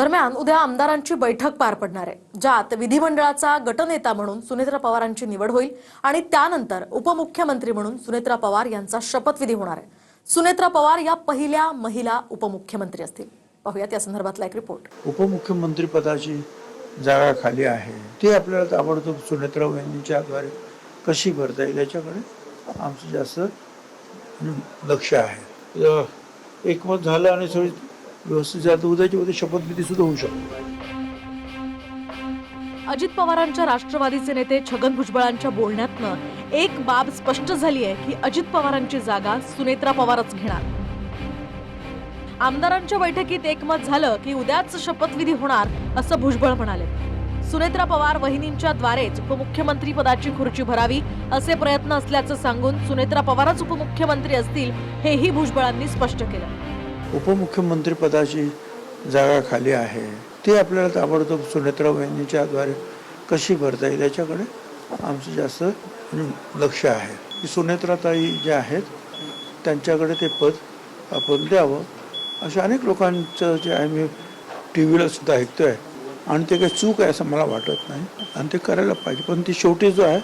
दरम्यान उद्या आमदारांची बैठक पार पडणार आहे, ज्यात विधिमंडळाचा गटनेता म्हणून सुनेत्रा पवारांची निवड होईल आणि त्यानंतर उपमुख्यमंत्री म्हणून सुनेत्रा पवार यांचा शपथविधी होणार आहे। सुनेत्रा पवार या पहिल्या महिला उपमुख्यमंत्री असतील। पाहूयात या संदर्भातला एक रिपोर्ट। उपमुख्यमंत्री पदाची जागा खाली आहे, ती आपल्याला ताबडतोब सुनेत्रा वहिनींच्या द्वारे कशी भरता येईल याच्याकडे आमचं जास्त लक्ष आहे। एकमत झालं आणि सगळी व्यवस्थित झालं, उद्याच्या उद्या शपथविधी सुद्धा होऊ शकतो। अजित पवारांच्या राष्ट्रवादीचे नेते छगन भुजबळांच्या बोलण्यातनं एक बाब स्पष्ट झाली आहे की अजित पवारांची जागा सुनेत्रा पवारच घेणार। आमदारांच्या बैठकीत एकमत झालं की उद्याच शपथविधी होणार असं भुजबळ म्हणाले। सुनेत्रा पवार वहिनींच्या द्वारेच उपमुख्यमंत्री पदाची खुर्ची भरावी असे प्रयत्न असल्याचं सांगून सुनेत्रा पवारच उपमुख्यमंत्री असतील हेही भुजबळांनी स्पष्ट केलं। उपमुख्यमंत्री पदाची जागा खाली आहे, ती आपल्याला ताबडतोब सुनेत्रा वहिनींच्या द्वारे कशी भरता येईल याच्याकडे आमचं जास्त लक्ष आहे। सुनेत्राताई ज्या आहेत त्यांच्याकडे ते पद आपण द्यावं, अशा अनेक लोकांचं जे आहे मी TV ला सुद्धा ऐकतोय आणि ते काही चूक आहे असं मला वाटत नाही आणि ते करायला पाहिजे। पण ती शेवटी जो आहे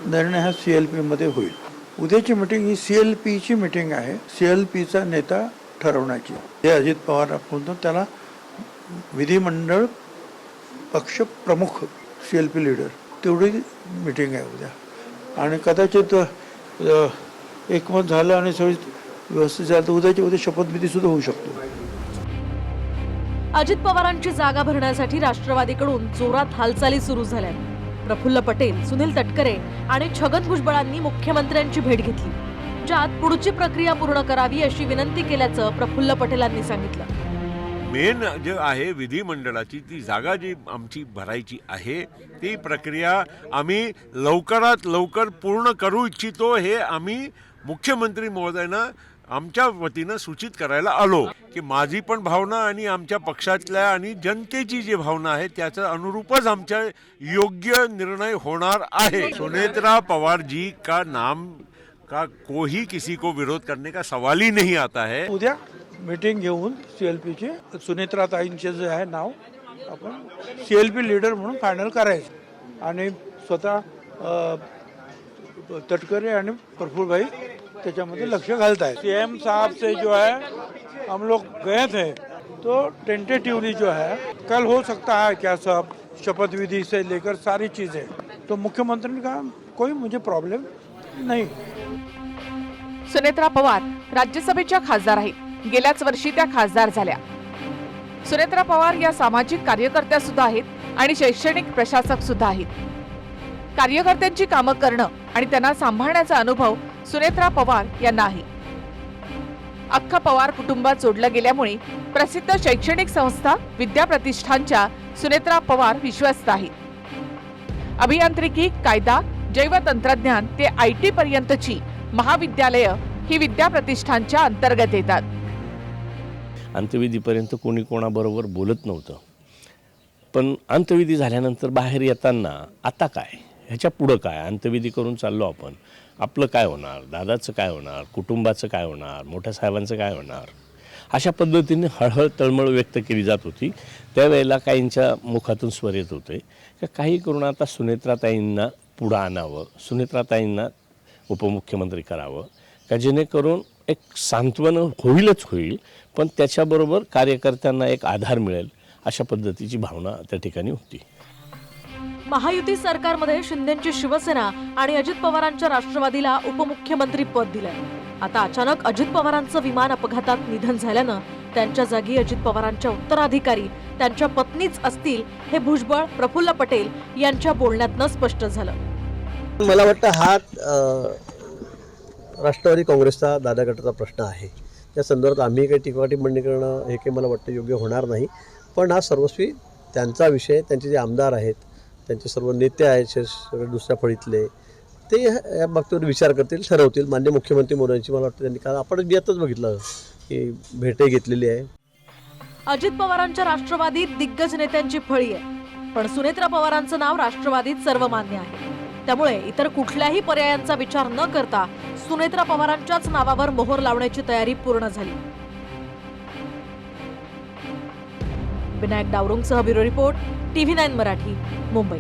निर्णय हा CLP मध्ये होईल। उद्याची मीटिंग ही CLPची मीटिंग आहे, CLPचा नेता ठरवण्याची। हे अजित पवार आपण त्याला विधिमंडळ पक्ष प्रमुख CLP लीडर तेवढी मीटिंग आहे उद्या आणि कदाचित एकमत झालं आणि सगळी व्यवस्थित झालं तर उद्याच्या उद्या शपथविधी सुद्धा होऊ शकतो। अजित पवारांची जागा भरण्यासाठी राष्ट्रवादीकडून जोरात हालचाली सुरू झाल्या। प्रफुल्ल पटेल, सुनील तटकरे आणि छगन भुजबळांनी मुख्यमंत्र्यांची भेट घेतली, ज्यात पुढची प्रक्रिया पूर्ण करावी अशी विनंती केल्याचं प्रफुल्ल पटेलांनी सांगितलं। मेन जे आहे विधिमंडळाची ती जागा जी आमची भरायची आहे ती प्रक्रिया आम्ही लवकरात लवकर पूर्ण करू इच्छितो। हे आम्ही मुख्यमंत्री महोदयांना आमच्या वतीनं सूचित करायला आलो की माझी पण भावना आणि आमच्या पक्षातल्या आणि जनतेची जी भावना आहे त्याचं अनुरूपच आमच्या योग्य निर्णय होणार आहे। सुनेत्रा पवार जी का नाम का कोई किसी को विरोध करने का सवाल ही नहीं आता है। उद्या मीटिंग घेऊन CLPचे सुनेत्राताईंचे जे आहे नाव आपण CLP लीडर म्हणून फायनल करायचं आणि स्वतः तटकरे आणि प्रफुल्ल त्याच्यामध्ये लक्ष घालताय। CM साहब से जो है हम लोग गए थे तो टेंटेटिवली जो है कल हो सकता है क्या सब शपथ विधि से लेकर सारी चीजें, तो मुख्यमंत्री ने कहा कोई मुझे प्रॉब्लम नहीं। सुनेत्रा पवार राज्यसभेच्या खासदार आहेत, गेल्याच वर्षी त्या खासदार झाल्या। सुनेत्रा पवार या सामाजिक कार्यकर्त्या सुद्धा आहेत आणि शैक्षणिक प्रशासक सुद्धा आहेत। कार्यकर्त्यांची कामं करणं आणि त्यांना सांभाळण्याचा अनुभव सुनेत्रा पवार यांना आहे। अख्खा पवार कुटुंबात जोडलं गेल्यामुळे प्रसिद्ध शैक्षणिक संस्था विद्याप्रतिष्ठानच्या सुनेत्रा पवार विश्वस्त आहेत। अभियांत्रिकी, कायदा, जैवतंत्रज्ञान ते IT पर्यंतची महाविद्यालय ही विद्याप्रतिष्ठानच्या अंतर्गत येतात। अंत्यविधीपर्यंत कोणी कोणाबरोबर बोलत नव्हतं, पण अंत्यविधी झाल्यानंतर बाहेर येताना आता काय, ह्याच्या पुढं काय, अंत्यविधी करून चाललो आपण, आपलं काय होणार, दादाचं काय होणार, कुटुंबाचं काय होणार, मोठ्या साहेबांचं काय होणार, अशा पद्धतीने हळहळ तळमळ व्यक्त केली जात होती। त्यावेळेला काहींच्या मुखातून स्वर येत होते की काही करून आता सुनेत्राताईंना पुढं आणावं, सुनेत्राताईंना उपमुख्यमंत्री करावं का जेणेकरून एक सांत्वन होईलच होईल, पण त्याच्याबरोबर कार्यकर्त्यांना एक आधार मिळेल अशा पद्धतीची भावना त्या ठिकाणी होती। महायुती सरकारमध्ये शिंदेंची शिवसेना आणि अजित पवारांच्या राष्ट्रवादीला उपमुख्यमंत्री पद दिलंय। आता अचानक अजित पवारांचं विमान अपघातात निधन झाल्यानं त्यांच्या जागी अजित पवारांच्या उत्तराधिकारी त्यांच्या पत्नीच असतील हे भुजबळ, प्रफुल्ल पटेल यांच्या बोलण्यातनं स्पष्ट झालं। मला वाटतं हा राष्ट्रवादी काँग्रेसचा दादा गटाचा प्रश्न आहे। त्या संदर्भात आम्ही काही टिप्पणी करणं हे काही मला वाटतं योग्य होणार नाही, पण हा सर्वस्वी त्यांचा विषय। त्यांचे जे आमदार आहेत, त्यांचे सर्व नेते आहेत सगळे दुसऱ्या फळीतले, ते या बाबतीवर विचार करतील, ठरवतील। माननीय मुख्यमंत्री मोदींची मला वाटतं त्यांनी काल आपण बियातच बघितलं की भेटही घेतलेली आहे। अजित पवारांच्या राष्ट्रवादीत दिग्गज नेत्यांची फळी आहे, पण सुनेत्रा पवारांचं नाव राष्ट्रवादीत सर्वमान्य आहे। त्यामुळे इतर कुठल्याही पर्यायांचा विचार न करता सुनेत्रा पवारांच्याच नावावर मोहर लावण्याची तयारी पूर्ण झाली। विनायक डावरुंगसह bureau report TV9 Marathi, Mumbai.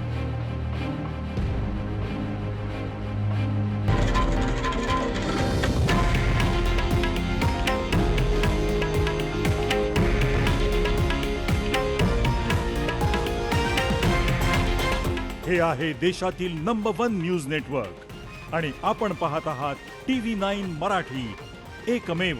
हे आहे देशातील नंबर 1 न्यूज नेटवर्क आणि आपण पाहत आहात TV9 मराठी, एकमेव.